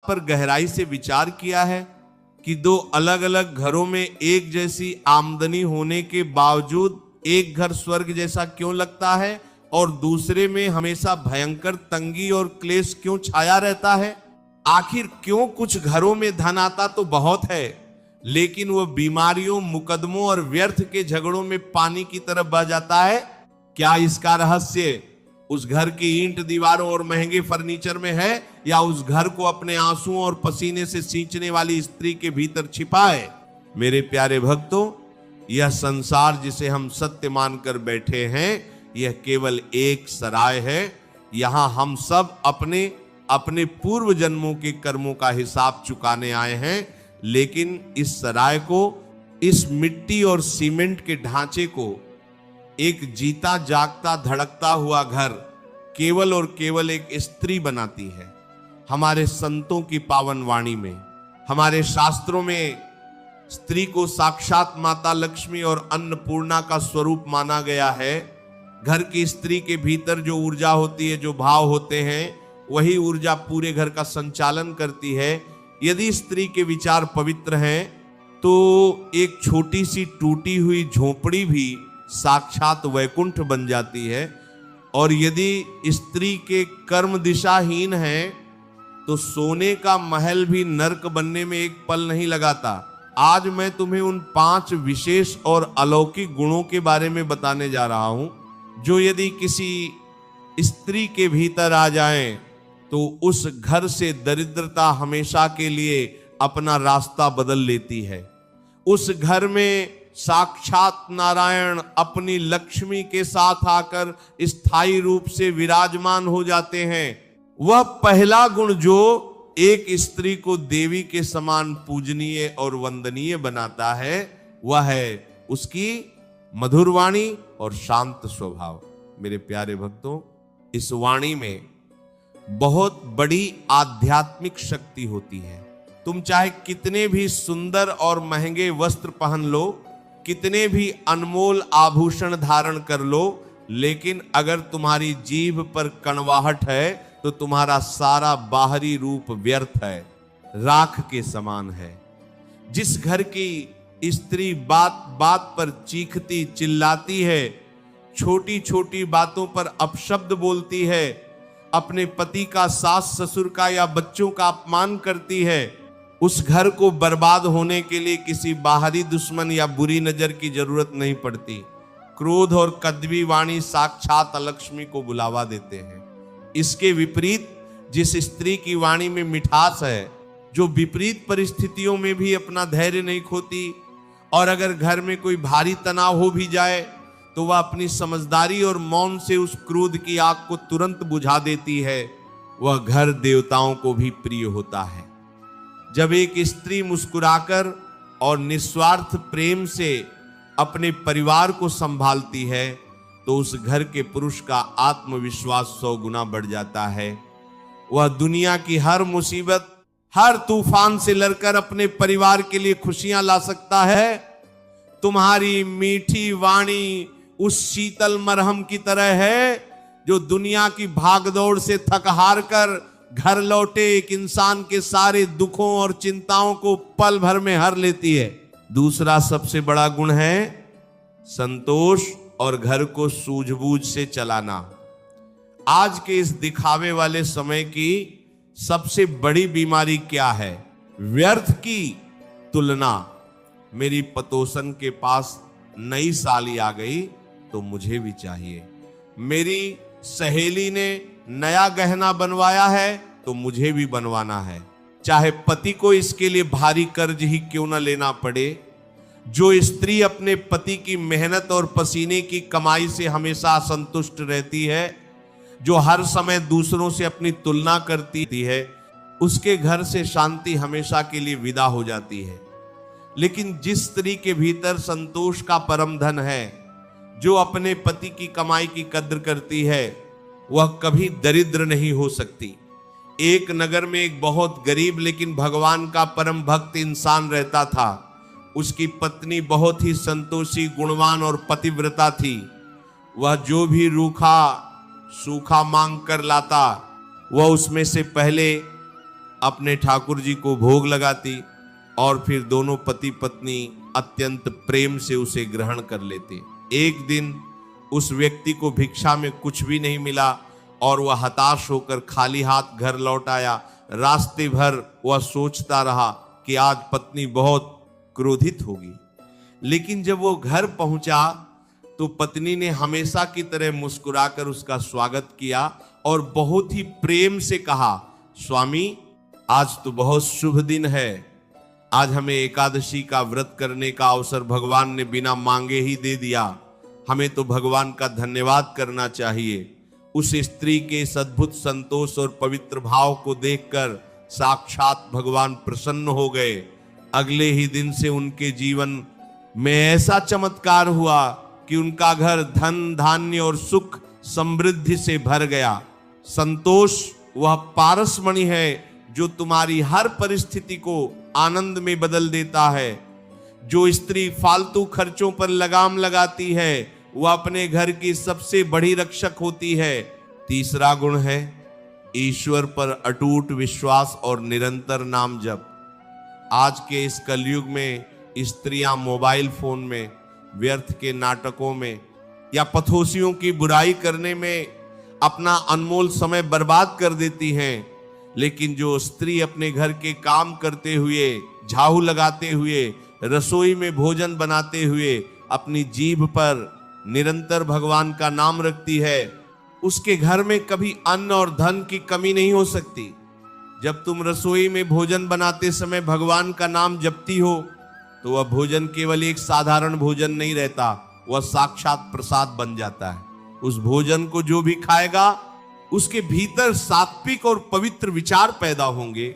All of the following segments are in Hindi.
पर गहराई से विचार किया है कि दो अलग अलग घरों में एक जैसी आमदनी होने के बावजूद एक घर स्वर्ग जैसा क्यों लगता है और दूसरे में हमेशा भयंकर तंगी और क्लेश क्यों छाया रहता है? आखिर क्यों कुछ घरों में धन आता तो बहुत है, लेकिन वह बीमारियों, मुकदमों और व्यर्थ के झगड़ों में पानी की तरफ बह जाता है? क्या इसका रहस्य उस घर की ईंट दीवारों और महंगे फर्नीचर में है, या उस घर को अपने आंसुओं और पसीने से सींचने वाली स्त्री के भीतर छिपा है? मेरे प्यारे भक्तों, यह संसार जिसे हम सत्य मानकर बैठे हैं, यह केवल एक सराय है। यहां हम सब अपने अपने पूर्व जन्मों के कर्मों का हिसाब चुकाने आए हैं, लेकिन इस सराय को, इस मिट्टी और सीमेंट के ढांचे को एक जीता जागता धड़कता हुआ घर केवल और केवल एक स्त्री बनाती है। हमारे संतों की पावन वाणी में, हमारे शास्त्रों में स्त्री को साक्षात माता लक्ष्मी और अन्नपूर्णा का स्वरूप माना गया है। घर की स्त्री के भीतर जो ऊर्जा होती है, जो भाव होते हैं, वही ऊर्जा पूरे घर का संचालन करती है। यदि स्त्री के विचार पवित्र हैं तो एक छोटी सी टूटी हुई झोपड़ी भी साक्षात वैकुंठ बन जाती है, और यदि स्त्री के कर्म दिशाहीन हैं तो सोने का महल भी नर्क बनने में एक पल नहीं लगाता। आज मैं तुम्हें उन 5 विशेष और अलौकिक गुणों के बारे में बताने जा रहा हूं, जो यदि किसी स्त्री के भीतर आ जाएं तो उस घर से दरिद्रता हमेशा के लिए अपना रास्ता बदल लेती है। उस घर में साक्षात नारायण अपनी लक्ष्मी के साथ आकर स्थायी रूप से विराजमान हो जाते हैं। वह पहला गुण जो एक स्त्री को देवी के समान पूजनीय और वंदनीय बनाता है, वह है उसकी मधुर वाणी और शांत स्वभाव। मेरे प्यारे भक्तों, इस वाणी में बहुत बड़ी आध्यात्मिक शक्ति होती है। तुम चाहे कितने भी सुंदर और महंगे वस्त्र पहन लो, कितने भी अनमोल आभूषण धारण कर लो, लेकिन अगर तुम्हारी जीभ पर कड़वाहट है तो तुम्हारा सारा बाहरी रूप व्यर्थ है, राख के समान है। जिस घर की स्त्री बात बात पर चीखती चिल्लाती है, छोटी छोटी बातों पर अपशब्द बोलती है, अपने पति का, सास ससुर का या बच्चों का अपमान करती है, उस घर को बर्बाद होने के लिए किसी बाहरी दुश्मन या बुरी नजर की जरूरत नहीं पड़ती। क्रोध और कद्वी वाणी साक्षात लक्ष्मी को बुलावा देते हैं। इसके विपरीत जिस स्त्री की वाणी में मिठास है, जो विपरीत परिस्थितियों में भी अपना धैर्य नहीं खोती, और अगर घर में कोई भारी तनाव हो भी जाए तो वह अपनी समझदारी और मौन से उस क्रोध की आग को तुरंत बुझा देती है, वह घर देवताओं को भी प्रिय होता है। जब एक स्त्री मुस्कुराकर और निस्वार्थ प्रेम से अपने परिवार को संभालती है तो उस घर के पुरुष का आत्मविश्वास 100 गुना बढ़ जाता है। वह दुनिया की हर मुसीबत, हर तूफान से लड़कर अपने परिवार के लिए खुशियां ला सकता है। तुम्हारी मीठी वाणी उस शीतल मरहम की तरह है जो दुनिया की भागदौड़ से थक हार कर घर लौटे एक इंसान के सारे दुखों और चिंताओं को पल भर में हर लेती है। दूसरा सबसे बड़ा गुण है संतोष और घर को सूझबूझ से चलाना। आज के इस दिखावे वाले समय की सबसे बड़ी बीमारी क्या है? व्यर्थ की तुलना। मेरी पतोसन के पास नई साली आ गई तो मुझे भी चाहिए। मेरी सहेली ने नया गहना बनवाया है तो मुझे भी बनवाना है, चाहे पति को इसके लिए भारी कर्ज ही क्यों न लेना पड़े। जो स्त्री अपने पति की मेहनत और पसीने की कमाई से हमेशा असंतुष्ट रहती है, जो हर समय दूसरों से अपनी तुलना करती है, उसके घर से शांति हमेशा के लिए विदा हो जाती है। लेकिन जिस स्त्री के भीतर संतोष का परम धन है, जो अपने पति की कमाई की कद्र करती है, वह कभी दरिद्र नहीं हो सकती। एक नगर में एक बहुत गरीब लेकिन भगवान का परम भक्त इंसान रहता था। उसकी पत्नी बहुत ही संतोषी, गुणवान और पतिव्रता थी। वह जो भी रूखा सूखा मांग कर लाता, वह उसमें से पहले अपने ठाकुर जी को भोग लगाती और फिर दोनों पति पत्नी अत्यंत प्रेम से उसे ग्रहण कर लेते। एक दिन उस व्यक्ति को भिक्षा में कुछ भी नहीं मिला और वह हताश होकर खाली हाथ घर लौट आया। रास्ते भर वह सोचता रहा कि आज पत्नी बहुत क्रोधित होगी, लेकिन जब वो घर पहुंचा तो पत्नी ने हमेशा की तरह मुस्कुराकर उसका स्वागत किया और बहुत ही प्रेम से कहा, स्वामी आज तो बहुत शुभ दिन है, आज हमें एकादशी का व्रत करने का अवसर भगवान ने बिना मांगे ही दे दिया, हमें तो भगवान का धन्यवाद करना चाहिए। उस स्त्री के इस अद्भुत संतोष और पवित्र भाव को देखकर साक्षात भगवान प्रसन्न हो गए। अगले ही दिन से उनके जीवन में ऐसा चमत्कार हुआ कि उनका घर धन धान्य और सुख समृद्धि से भर गया। संतोष वह पारसमणि है जो तुम्हारी हर परिस्थिति को आनंद में बदल देता है। जो स्त्री फालतू खर्चों पर लगाम लगाती है वह अपने घर की सबसे बड़ी रक्षक होती है। तीसरा गुण है ईश्वर पर अटूट विश्वास और निरंतर नाम जप। आज के इस कलयुग में स्त्रियां मोबाइल फोन में, व्यर्थ के नाटकों में या पथोसियों की बुराई करने में अपना अनमोल समय बर्बाद कर देती हैं, लेकिन जो स्त्री अपने घर के काम करते हुए, झाड़ू लगाते हुए, रसोई में भोजन बनाते हुए अपनी जीभ पर निरंतर भगवान का नाम रखती है, उसके घर में कभी अन्न और धन की कमी नहीं हो सकती। जब तुम रसोई में भोजन बनाते समय भगवान का नाम जपती हो तो वह भोजन केवल एक साधारण भोजन नहीं रहता, वह साक्षात प्रसाद बन जाता है। उस भोजन को जो भी खाएगा उसके भीतर सात्विक और पवित्र विचार पैदा होंगे,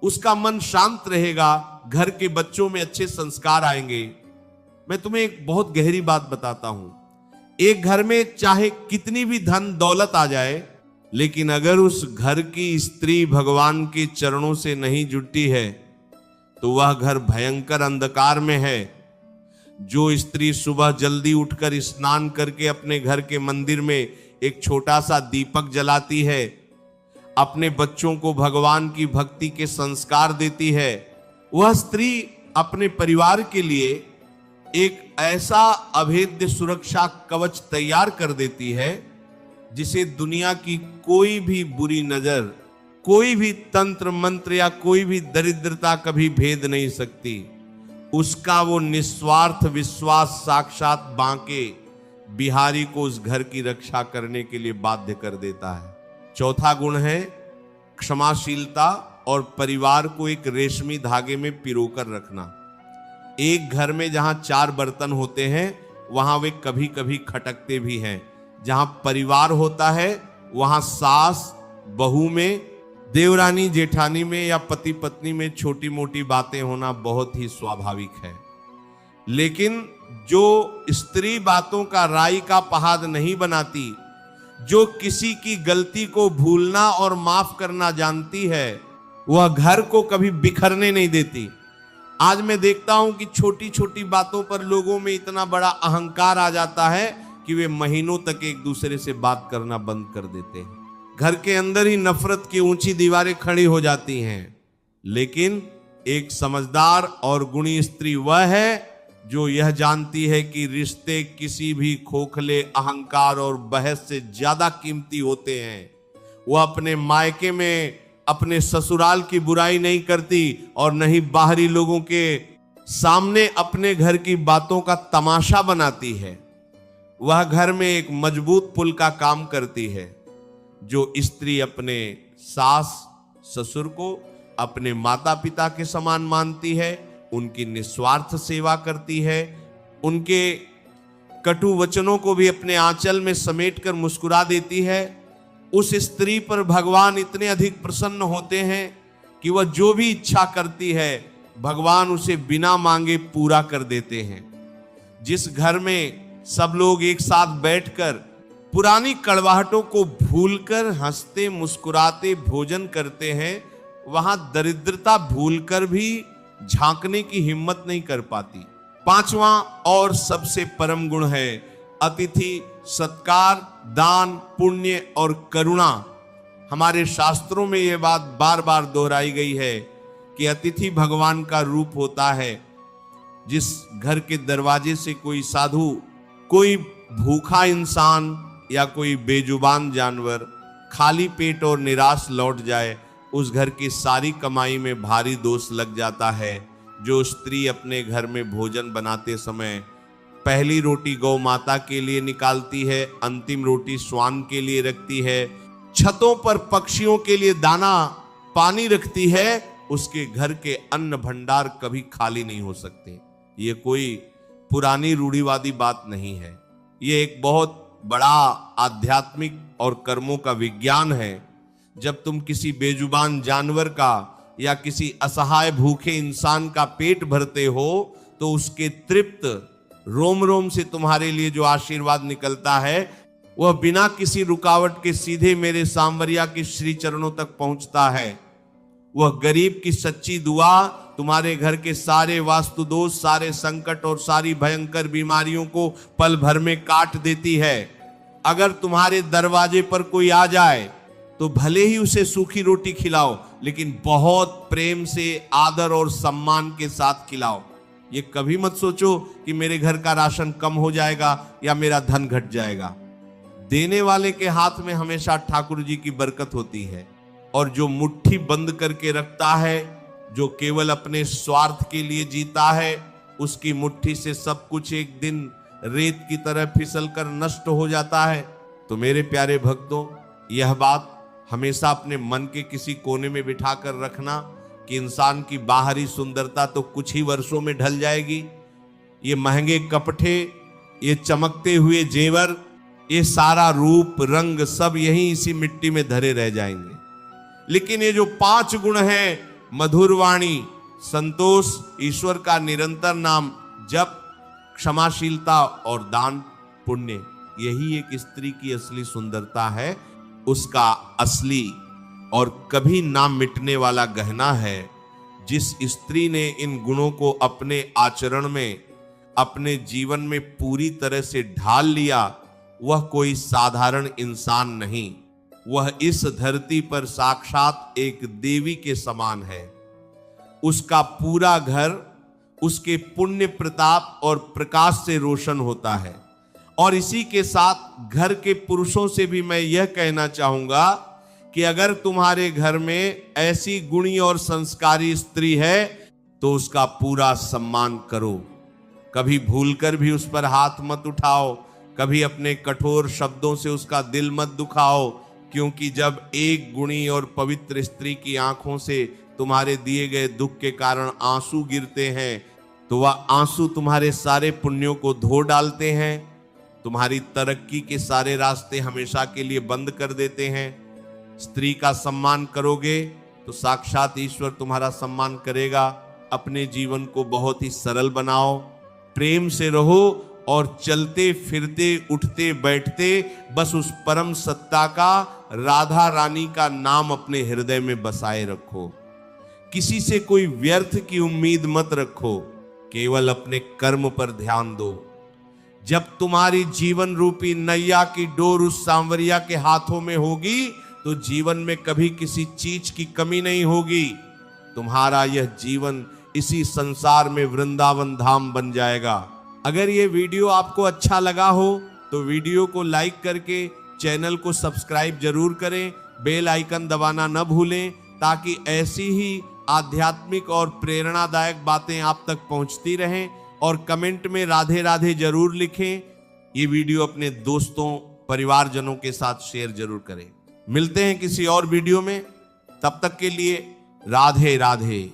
उसका मन शांत रहेगा, घर के बच्चों में अच्छे संस्कार आएंगे। मैं तुम्हें एक बहुत गहरी बात बताता हूं, एक घर में चाहे कितनी भी धन दौलत आ जाए, लेकिन अगर उस घर की स्त्री भगवान के चरणों से नहीं जुटी है तो वह घर भयंकर अंधकार में है। जो स्त्री सुबह जल्दी उठकर स्नान करके अपने घर के मंदिर में एक छोटा सा दीपक जलाती है, अपने बच्चों को भगवान की भक्ति के संस्कार देती है, वह स्त्री अपने परिवार के लिए एक ऐसा अभेद्य सुरक्षा कवच तैयार कर देती है जिसे दुनिया की कोई भी बुरी नजर, कोई भी तंत्र मंत्र या कोई भी दरिद्रता कभी भेद नहीं सकती। उसका वो निस्वार्थ विश्वास साक्षात बांके बिहारी को उस घर की रक्षा करने के लिए बाध्य कर देता है। चौथा गुण है क्षमाशीलता और परिवार को एक रेशमी धागे में पिरोकर रखना। एक घर में जहां 4 बर्तन होते हैं वहां वे कभी कभी खटकते भी हैं। जहां परिवार होता है वहां सास बहू में, देवरानी जेठानी में या पति पत्नी में छोटी मोटी बातें होना बहुत ही स्वाभाविक है, लेकिन जो स्त्री बातों का राई का पहाड़ नहीं बनाती, जो किसी की गलती को भूलना और माफ करना जानती है, वह घर को कभी बिखरने नहीं देती। आज मैं देखता हूं कि छोटी छोटी बातों पर लोगों में इतना बड़ा अहंकार आ जाता है कि वे महीनों तक एक दूसरे से बात करना बंद कर देते हैं। घर के अंदर ही नफरत की ऊंची दीवारें खड़ी हो जाती हैं। लेकिन एक समझदार और गुणी स्त्री वह है जो यह जानती है कि रिश्ते किसी भी खोखले अहंकार और बहस से ज्यादा कीमती होते हैं। वह अपने मायके में अपने ससुराल की बुराई नहीं करती और न ही बाहरी लोगों के सामने अपने घर की बातों का तमाशा बनाती है। वह घर में एक मजबूत पुल का काम करती है। जो स्त्री अपने सास ससुर को अपने माता पिता के समान मानती है, उनकी निस्वार्थ सेवा करती है, उनके कटु वचनों को भी अपने आंचल में समेटकर मुस्कुरा देती है, उस स्त्री पर भगवान इतने अधिक प्रसन्न होते हैं कि वह जो भी इच्छा करती है भगवान उसे बिना मांगे पूरा कर देते हैं। जिस घर में सब लोग एक साथ बैठकर पुरानी कड़वाहटों को भूलकर हंसते मुस्कुराते भोजन करते हैं, वहां दरिद्रता भूलकर भी झांकने की हिम्मत नहीं कर पाती। 5वां और सबसे परम गुण है अतिथि सत्कार, दान, पुण्य और करुणा। हमारे शास्त्रों में यह बात बार बार दोहराई गई है कि अतिथि भगवान का रूप होता है। जिस घर के दरवाजे से कोई साधु, कोई भूखा इंसान या कोई बेजुबान जानवर खाली पेट और निराश लौट जाए, उस घर की सारी कमाई में भारी दोष लग जाता है। जो स्त्री अपने घर में भोजन बनाते समय पहली रोटी गौ माता के लिए निकालती है, अंतिम रोटी श्वान के लिए रखती है, छतों पर पक्षियों के लिए दाना पानी रखती है, उसके घर के अन्न भंडार कभी खाली नहीं हो सकते। ये कोई पुरानी रूढ़िवादी बात नहीं है, ये एक बहुत बड़ा आध्यात्मिक और कर्मों का विज्ञान है। जब तुम किसी बेजुबान जानवर का या किसी असहाय भूखे इंसान का पेट भरते हो तो उसके तृप्त रोम रोम से तुम्हारे लिए जो आशीर्वाद निकलता है वह बिना किसी रुकावट के सीधे मेरे सांवरिया के श्री चरणों तक पहुंचता है। वह गरीब की सच्ची दुआ तुम्हारे घर के सारे वास्तु दोष, सारे संकट और सारी भयंकर बीमारियों को पल भर में काट देती है। अगर तुम्हारे दरवाजे पर कोई आ जाए तो भले ही उसे सूखी रोटी खिलाओ, लेकिन बहुत प्रेम से, आदर और सम्मान के साथ खिलाओ। ये कभी मत सोचो कि मेरे घर का राशन कम हो जाएगा या मेरा धन घट जाएगा। देने वाले के हाथ में हमेशा ठाकुर जी की बरकत होती है, और जो मुट्ठी बंद करके रखता है, जो केवल अपने स्वार्थ के लिए जीता है, उसकी मुट्ठी से सब कुछ एक दिन रेत की तरह फिसल कर नष्ट हो जाता है। तो मेरे प्यारे भक्तों, यह बात हमेशा अपने मन के किसी कोने में बिठा कर रखना कि इंसान की बाहरी सुंदरता तो कुछ ही वर्षों में ढल जाएगी। ये महंगे कपड़े, ये चमकते हुए जेवर, ये सारा रूप रंग सब यहीं इसी मिट्टी में धरे रह जाएंगे। लेकिन ये जो 5 गुण हैं, मधुर वाणी, संतोष, ईश्वर का निरंतर नाम जप, क्षमाशीलता और दान पुण्य, यही एक स्त्री की असली सुंदरता है, उसका असली और कभी ना मिटने वाला गहना है। जिस स्त्री ने इन गुणों को अपने आचरण में, अपने जीवन में पूरी तरह से ढाल लिया, वह कोई साधारण इंसान नहीं, वह इस धरती पर साक्षात एक देवी के समान है। उसका पूरा घर उसके पुण्य प्रताप और प्रकाश से रोशन होता है। और इसी के साथ घर के पुरुषों से भी मैं यह कहना चाहूंगा कि अगर तुम्हारे घर में ऐसी गुणी और संस्कारी स्त्री है तो उसका पूरा सम्मान करो। कभी भूलकर भी उस पर हाथ मत उठाओ, कभी अपने कठोर शब्दों से उसका दिल मत दुखाओ, क्योंकि जब एक गुणी और पवित्र स्त्री की आंखों से तुम्हारे दिए गए दुख के कारण आंसू गिरते हैं तो वह आंसू तुम्हारे सारे पुण्यों को धो डालते हैं, तुम्हारी तरक्की के सारे रास्ते हमेशा के लिए बंद कर देते हैं। स्त्री का सम्मान करोगे तो साक्षात ईश्वर तुम्हारा सम्मान करेगा। अपने जीवन को बहुत ही सरल बनाओ, प्रेम से रहो और चलते फिरते उठते बैठते बस उस परम सत्ता का, राधा रानी का नाम अपने हृदय में बसाए रखो। किसी से कोई व्यर्थ की उम्मीद मत रखो, केवल अपने कर्म पर ध्यान दो। जब तुम्हारी जीवन रूपी नैया की डोर उस सांवरिया के हाथों में होगी तो जीवन में कभी किसी चीज की कमी नहीं होगी। तुम्हारा यह जीवन इसी संसार में वृंदावन धाम बन जाएगा। अगर ये वीडियो आपको अच्छा लगा हो तो वीडियो को लाइक करके चैनल को सब्सक्राइब जरूर करें, बेल आइकन दबाना न भूलें, ताकि ऐसी ही आध्यात्मिक और प्रेरणादायक बातें आप तक पहुंचती रहें। और कमेंट में राधे राधे जरूर लिखें। ये वीडियो अपने दोस्तों, परिवारजनों के साथ शेयर जरूर करें। मिलते हैं किसी और वीडियो में, तब तक के लिए राधे राधे।